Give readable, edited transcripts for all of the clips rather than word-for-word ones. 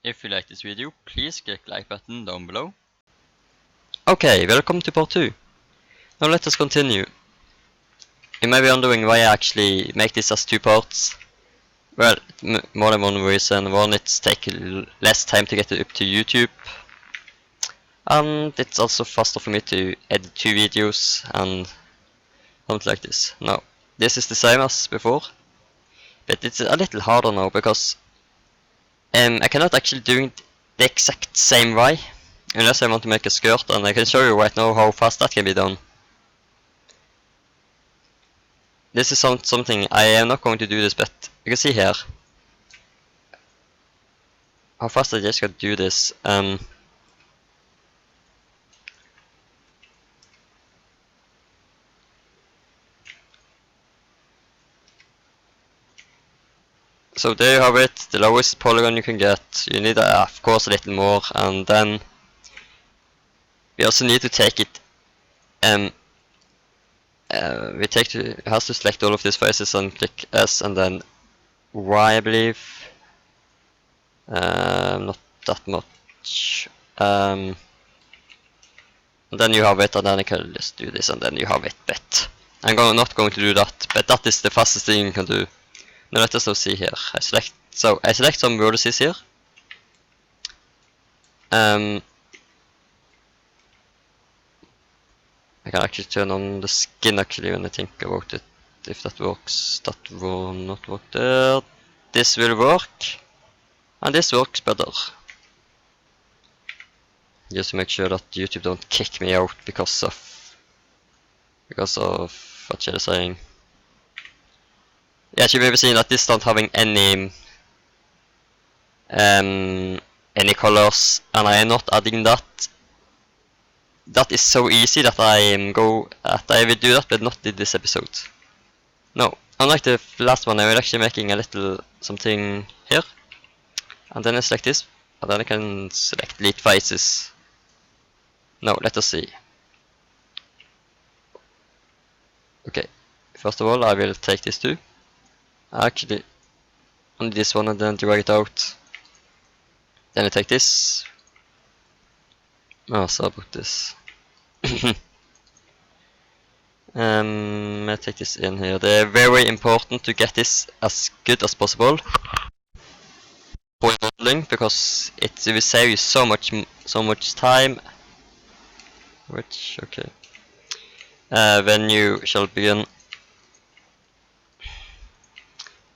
If you like this video, please click like button down below. Okay, welcome to part 2. Now let us continue. You may be wondering why I actually make this as 2 parts. Well, more than one reason. One, it's taking less time to get it up to YouTube. And it's also faster for me to edit 2 videos and something like this. Now, this is the same as before. But it's a little harder now because I cannot actually do it the exact same way. Unless I want to make a skirt, and I can show you right now how fast that can be done. This is something I am not going to do this, but you can see here how fast I just got to do this. So there you have it, the lowest polygon you can get. You need of course a little more, and then we also need to take it. It has to select all of these faces and click S and then Y, I believe. Not that much. And then you have it, and then I can just do this, and then you have it. But I'm not going to do that. But that is the fastest thing you can do. Now let us now see here. I select some vertices here. I can actually turn on the skin actually when I think about it. If that works, that will not work there. This will work, and this works better. Just to make sure that YouTube don't kick me out because of what shall I saying. Yeah, you may be seeing that this don't having any colors, and I am not adding that. That is so easy that I will do that, but not in this episode. No, unlike the last one, I will actually making a little something here, and then I select this, and then I can select delete faces. Now let us see. Okay, first of all I will take this too. Actually, only this one, and then drag it out. Then I take this. Oh, sorry about this. I take this in here. They're very important to get this as good as possible for modeling, because it will save you so much time. Which, okay. When you shall begin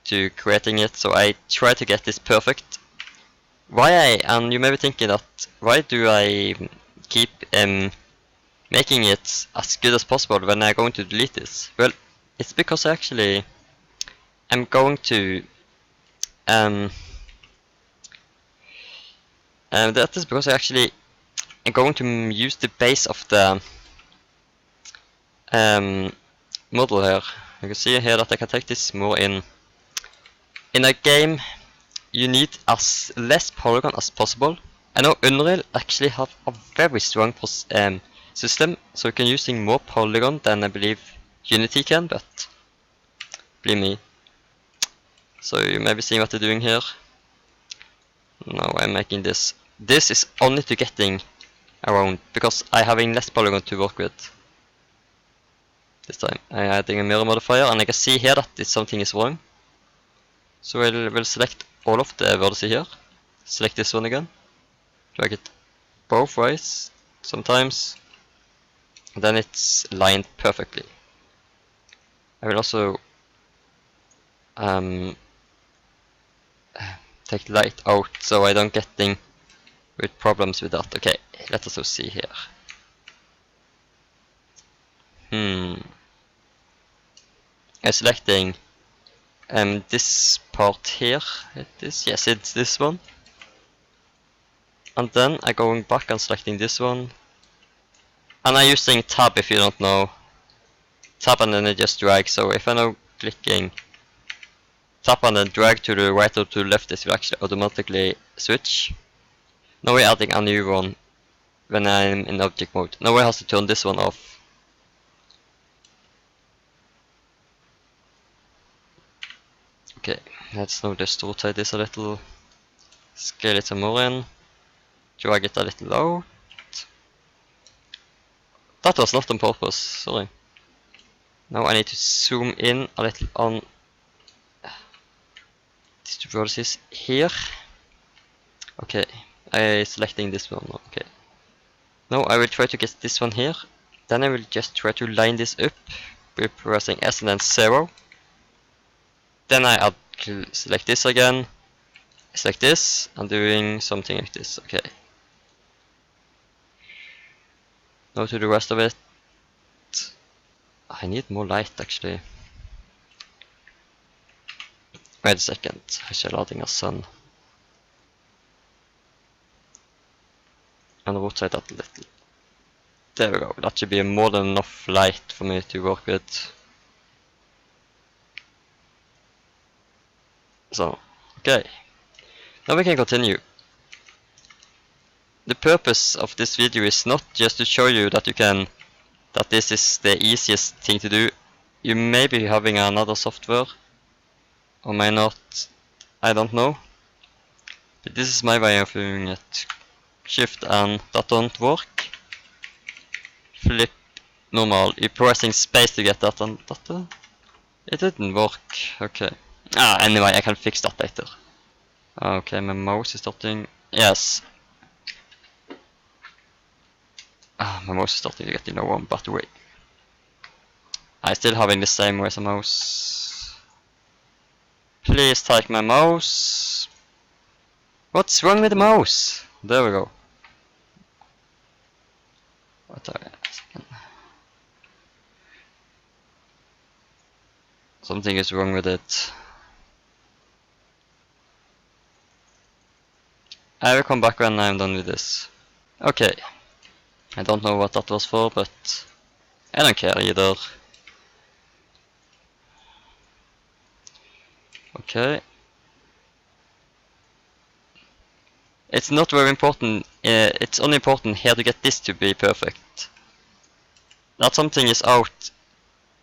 to creating it, so I try to get this perfect. And you may be thinking that why do I keep making it as good as possible when I'm going to delete this? Well, it's because actually I'm going to that is because I'm going to use the base of the model here. You can see here that I can take this more in a game. You need as less polygon as possible. I know Unreal actually have a very strong system, so you can using more polygon than I believe Unity can, but believe me. So you may be seeing what they're doing here. Now I'm making this. This is only to getting around, because I having less polygon to work with. This time I'm adding a mirror modifier, and I can see here that something is wrong. So I will select all of the vertices here. Select this one again. Drag it both ways sometimes. And then it's lined perfectly. I will also take light out so I don't getting with problems with that. Okay, let us see here. I'm selecting this part here. Yes, it's this one. And then I'm going back and selecting this one. And I'm using tab if you don't know. Tab and then I just drag. So if I'm now clicking tap and then drag to the right or to the left, it will actually automatically switch. Now we're adding a new one when I'm in object mode. Now I have to turn this one off. Okay, let's now just rotate this a little. Scale it some more in. Drag it a little out. That was not on purpose, sorry. Now I need to zoom in a little on these two vertices here. Okay, I'm selecting this one, okay. Now I will try to get this one here. Then I will just try to line this up by pressing S and then 0. Then I select this again, select this, and doing something like this, okay. Now to the rest of it. I need more light actually. Wait a second, I shall adding a sun. And rotate that a little. There we go, that should be more than enough light for me to work with. So, okay. Now we can continue. The purpose of this video is not just to show you that that this is the easiest thing to do. You may be having another software, or may not, I don't know. But this is my way of doing it. Shift and that don't work. Flip normal. You're pressing space to get that and that. It didn't work. Okay. Anyway, I can fix that later. Okay, my mouse is starting. Yes. My mouse is starting to get low on battery. I'm still having the same way as a mouse. Please take my mouse. What's wrong with the mouse? There we go. Something is wrong with it. I will come back when I'm done with this. Okay. I don't know what that was for, but I don't care either. Okay. It's not very important, it's only important here to get this to be perfect. That something is out.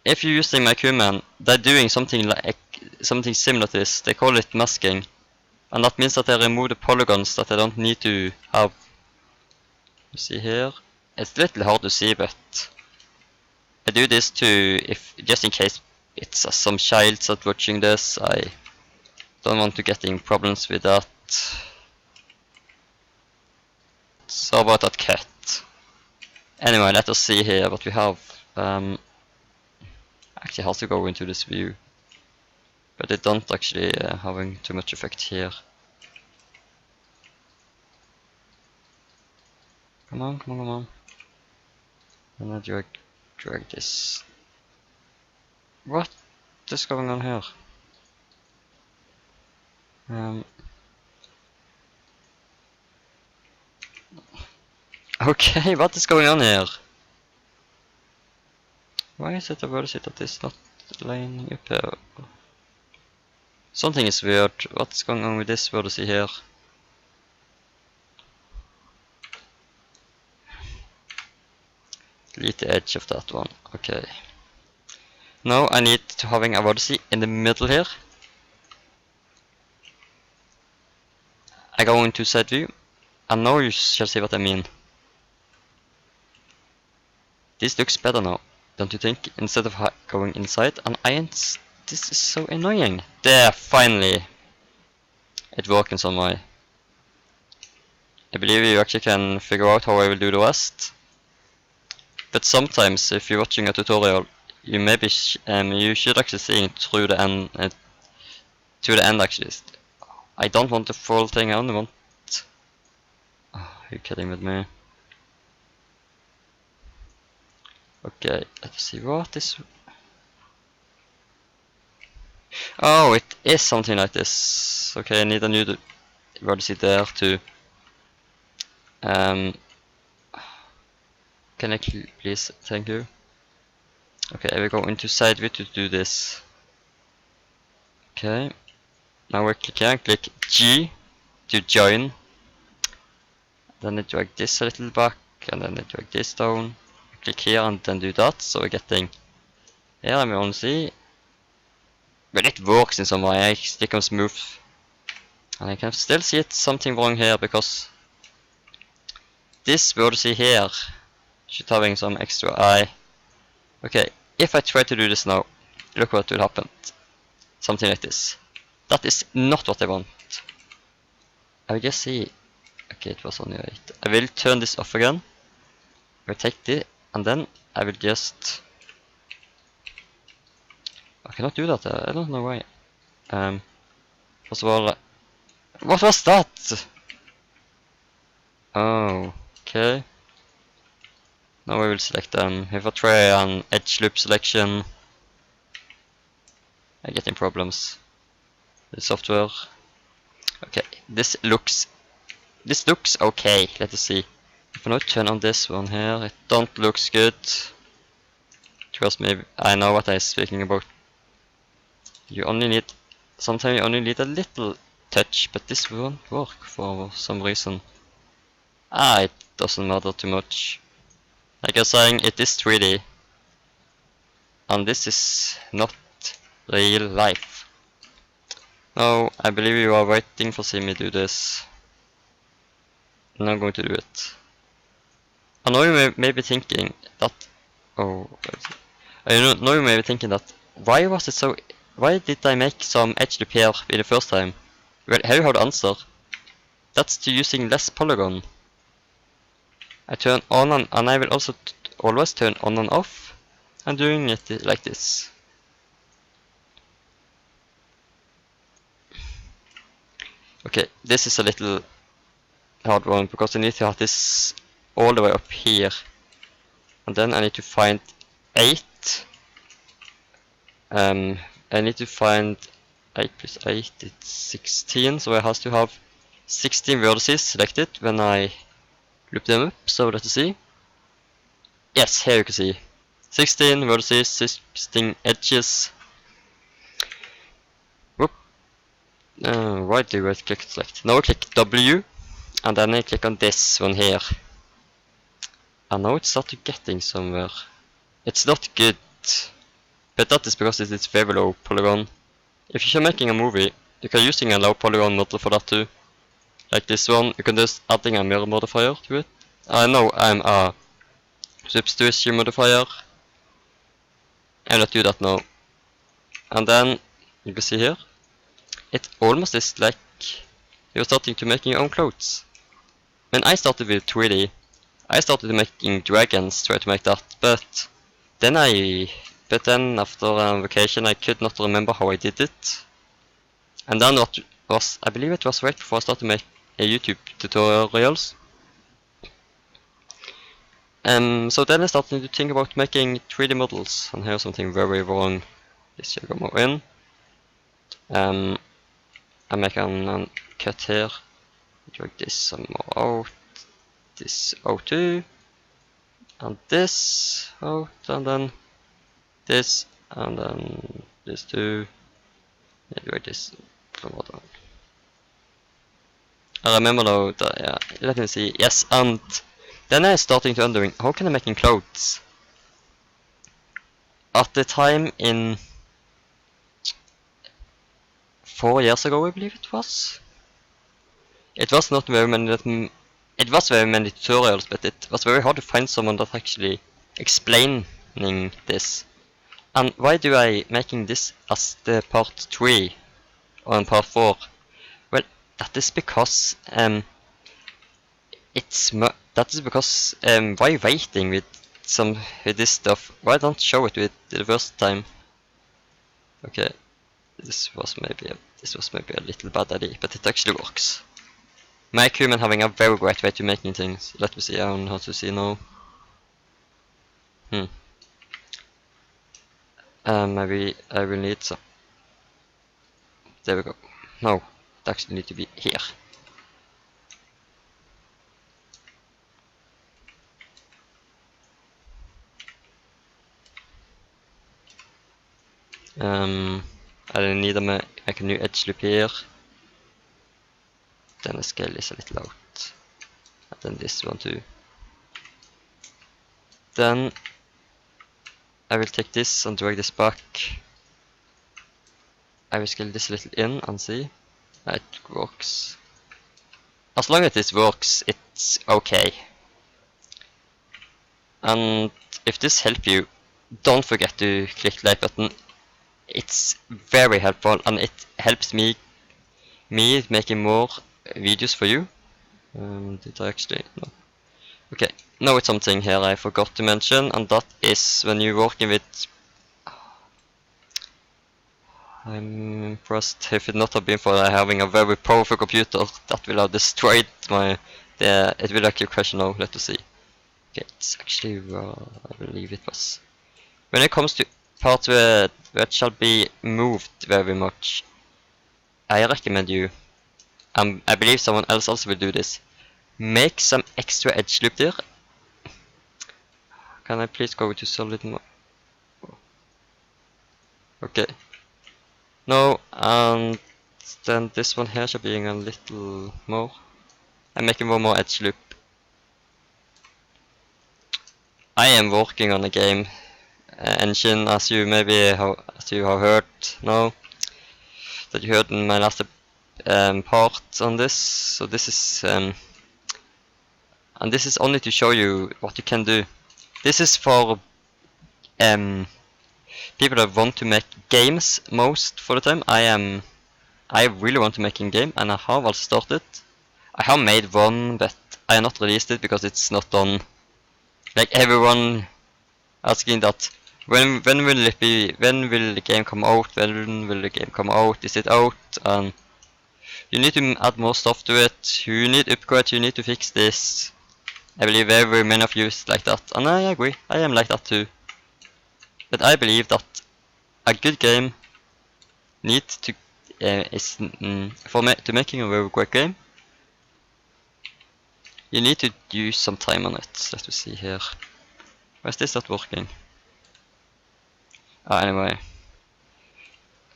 If you're using Makehuman, they're doing something similar to this. They call it masking. And that means that they remove the polygons that they don't need to have. You see here? It's a little hard to see, but I do this just in case it's some child that's watching this. I don't want to get in problems with that. So about that cat. Anyway, let us see here what we have. Actually have to go into this view, but it don't actually having too much effect here. Come on, come on, come on. And I drag this. What is going on here? Okay, what is going on here? Why is it a vertex that is not lining up here? Something is weird. What's going on with this vertex here? Delete the edge of that one. Okay. Now I need to having a vertex in the middle here. I go into side view, and now you shall see what I mean. This looks better now, don't you think? Instead of going inside and irons, this is so annoying. There, finally, it worked in some way. I believe you actually can figure out how I will do the rest. But sometimes, if you're watching a tutorial, you maybe you should actually see it through the end. To the end, actually. I don't want the full thing. I only want. Oh, are you kidding with me? Okay, let's see what is. Oh, it is something like this. Okay, I need a new vertex there to. Can I please? Thank you. Okay, I will go into side view to do this. Okay. Now we click G to join. Then I drag this a little back, and then I drag this down. Click here and then do that. So we're getting here. I will only see, but it works in some way. I stick on smooth. And I can still see it's something wrong here because this vertex here should having some extra eye. Okay, if I try to do this now, look what will happen. Something like this. That is not what I want. I will just see. Okay, it was only 8. I will turn this off again. I will take this, and then I will just... I cannot do that, I don't know why. First of all, what was that? Oh, okay. Now I will select them. If I try an edge loop selection, I'm getting problems with software. Okay, this looks okay. Let us see. If I now turn on this one here, it don't looks good. Trust me, I know what I'm speaking about. You only need, sometimes you only need a little touch, but this won't work for some reason. It doesn't matter too much. Like I was saying, it is 3D. And this is not real life. Now, I believe you are waiting for see me do this. And I'm going to do it. I know you may be thinking that... Oh, I know you may be thinking that... Why was it so... Why did I make some edge loop here in the first time? Well, here you have the answer. That's to using less polygon. I turn on and I will also always turn on and off. I'm doing it like this. Okay, this is a little hard one because I need to have this all the way up here. And then I need to find 8. I need to find 8 plus 8, it's 16, so I have to have 16 vertices selected when I loop them up, so let's see. Yes, here you can see 16 vertices, 16 edges. Whoop. Why do I click select? Now I click W, and then I click on this one here. And now it started getting somewhere. It's not good, but that is because it is very low polygon. If you're making a movie, you can using a low polygon model for that too. Like this one, you can just adding a mirror modifier to it. I know I'm a substitution modifier. I'll not do that now. And then you can see here, it almost is like you're starting to making your own clothes. When I started with 3D, I started making dragons, try to make that, but then after a vacation I could not remember how I did it. And then what was, I believe it was right before I started to make YouTube tutorials. So then I started to think about making 3D models, and here's something very wrong. This should go more in. I make a cut here, drag this some more out, this out too, and this out, and then this, and then this too. Drag this some more down. I remember now that, yeah, let me see, yes, and then I starting to wondering, how can I make clothes? At the time in 4 years ago, I believe it was. It was not very many it was very many tutorials, but it was very hard to find someone that actually explaining this. And why do I making this as the part 3 or part 4? Well, that is because why waiting with this stuff? Why don't show it with the first time? Okay, this was maybe a little bad idea, but it actually works. Makehuman having a very great way to making things. Let me see on how to see now. Maybe I will need some. There we go. No, it actually need to be here. I need to make a new edge loop here. Then the scale is a little out. And then this one too. Then I will take this and drag this back. I will scale this a little in and see. It works. As long as this works, it's okay. And if this helps you, don't forget to click the like button. It's very helpful and it helps me making more videos for you. Did I actually? No. Okay, now it's something here I forgot to mention, and that is when you're working with. I'm impressed if it not have been for having a very powerful computer that will have destroyed my. It will actually crash now. Let us see. Okay, it's actually I believe it was. When it comes to parts where it shall be moved very much, I recommend you. I believe someone else also will do this. Make some extra edge loop there. Can I please go to solid mode? Okay. No, and then this one here should be a little more. I'm making one more edge loop. I am working on a game engine, as you have heard now, that you heard in my last part on this. So this is and this is only to show you what you can do. This is for people that want to make games most for the time. I really want to make a game, and I have also started. I have made one, but I have not released it because it's not done. Like everyone asking that, when will it be? When will the game come out? When will the game come out? Is it out? And you need to add more stuff to it. You need upgrades. You need to fix this. I believe very many of you is like that, and I agree. I am like that too. But I believe that a good game needs to to making a very great game. You need to use some time on it. Let us see here. Why is this not working? Anyway.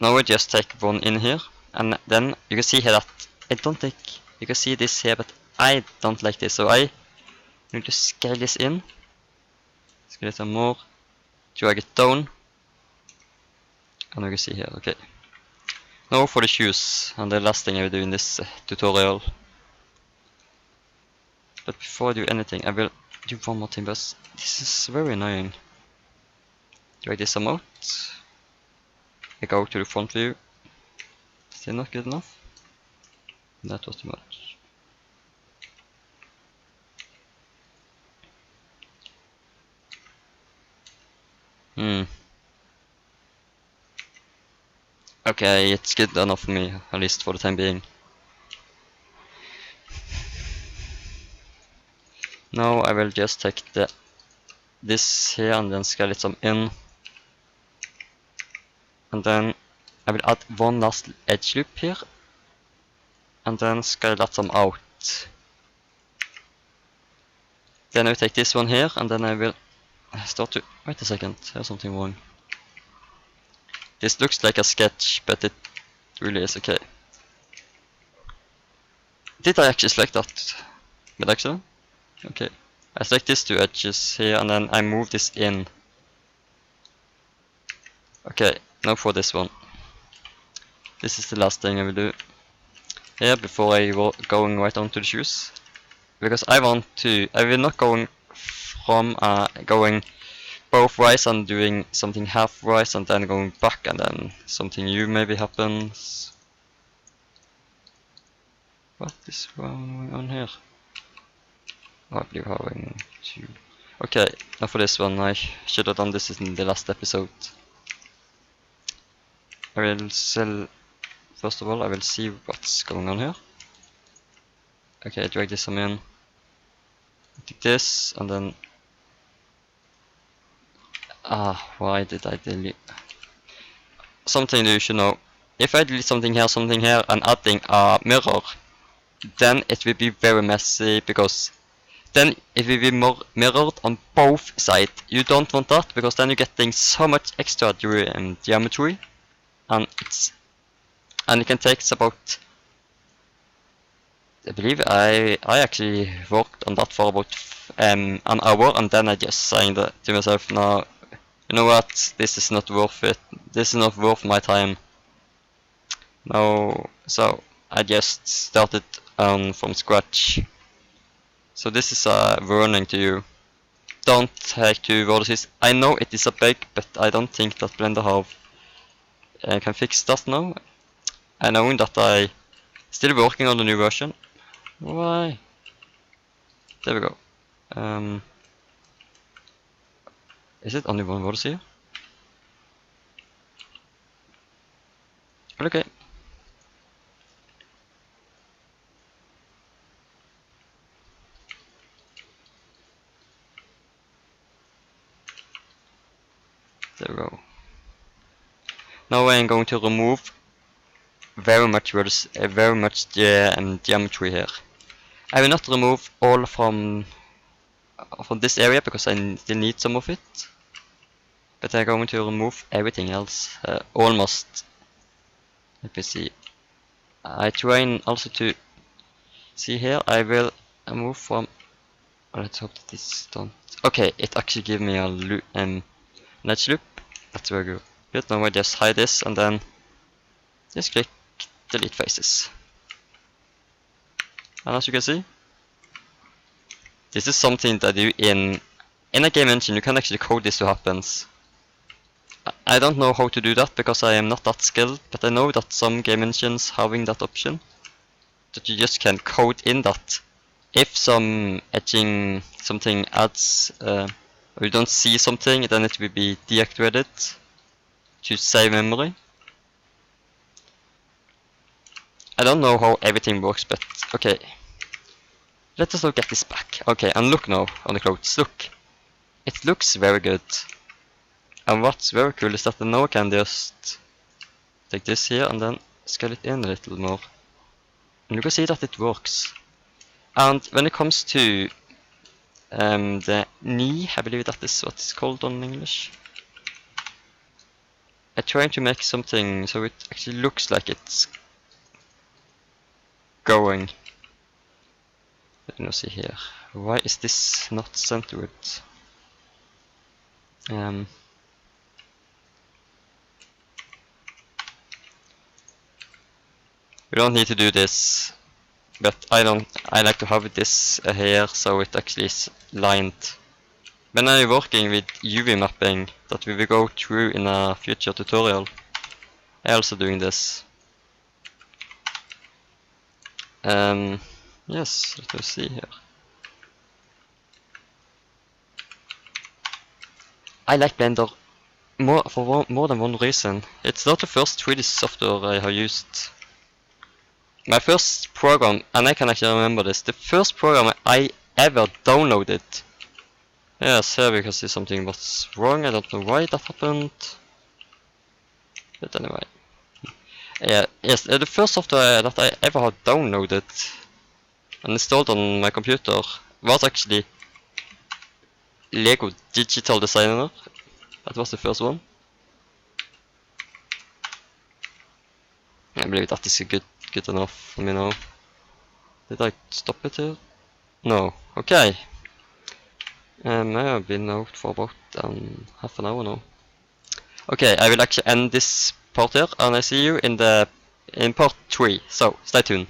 Now we just take one in here, and then you can see here that I don't think you can see this here, but I don't like this, so I need to scale this in. Scale it some more. Drag it down. And you can see here, okay. Now for the shoes, and the last thing I will do in this tutorial. But before I do anything, I will do one more thing, but this is very annoying. Drag this some out. I go to the front view. Is it not good enough? That was too much. Okay, it's good enough for me, at least for the time being. Now I will just take this here and then scale it some in. And then I will add one last edge loop here. And then scale that some out. Then I will take this one here and then I will start to... Wait a second, there's something wrong. This looks like a sketch, but it really is okay. Did I actually select that with accident? Okay. I select these two edges here and then I move this in. Okay, now for this one. This is the last thing I will do here before I going right on to the shoes. Because I will not going from going both ways and doing something half right and then going back and then something new maybe happens. What is going on here? Oh, I believe having two. Okay, now for this one, I should have done this in the last episode. I will first of all, I will see what's going on here. Okay, drag this some in. Take this and then why did I delete something that you should know? If I delete something here and adding a mirror, then it will be very messy because then it will be more mirrored on both sides. You don't want that because then you're getting so much extra geometry, and it can take about, I believe I actually worked on that for about an hour, and then I just saying that to myself, now you know what, this is not worth it. This is not worth my time. No, so I just started from scratch. So this is a warning to you. Don't take to vertices. I know it is a bug, but I don't think that Blender can fix that now. I know that I still working on the new version. Why? There we go. Is it only one vertex here? Okay. There we go. Now I am going to remove very much geometry here. I will not remove all from this area because I still need some of it. But I'm going to remove everything else, almost. Let me see. I try also to see here. I will move from. Let's hope that this don't. Okay, it actually gave me a loop, edge loop. That's very good. Good. Now I just hide this and then just click delete faces. And as you can see, this is something that you in a game engine you can actually code this to happen. I don't know how to do that because I am not that skilled, but I know that some game engines having that option. That you just can code in that. If some etching something adds, or you don't see something, then it will be deactivated to save memory. I don't know how everything works, but okay. Let us look at this back. Okay, and look now on the clothes. Look. It looks very good. And what's very cool is that now I can just take this here and then scale it in a little more. And you can see that it works. And when it comes to the knee, I believe that is what it's called on English. I'm trying to make something so it actually looks like it's going. Let me see here. Why is this not centered? We don't need to do this, but I like to have this here so it actually is lined. When I'm working with UV mapping that we will go through in a future tutorial, I'm also doing this. Yes, let us see here. I like Blender for more than one reason. It's not the first 3D software I have used. My first program, and I can actually remember this, the first program I ever downloaded. Yes, here we can see something was wrong, I don't know why that happened. But anyway. Yeah, yes, the first software that I ever had downloaded and installed on my computer was actually Lego Digital Designer. That was the first one. I believe that is good enough for me now. Did I stop it here? No. Okay. I have been out for about half an hour now. Okay, I will actually end this part here, and I see you in part 3. So stay tuned.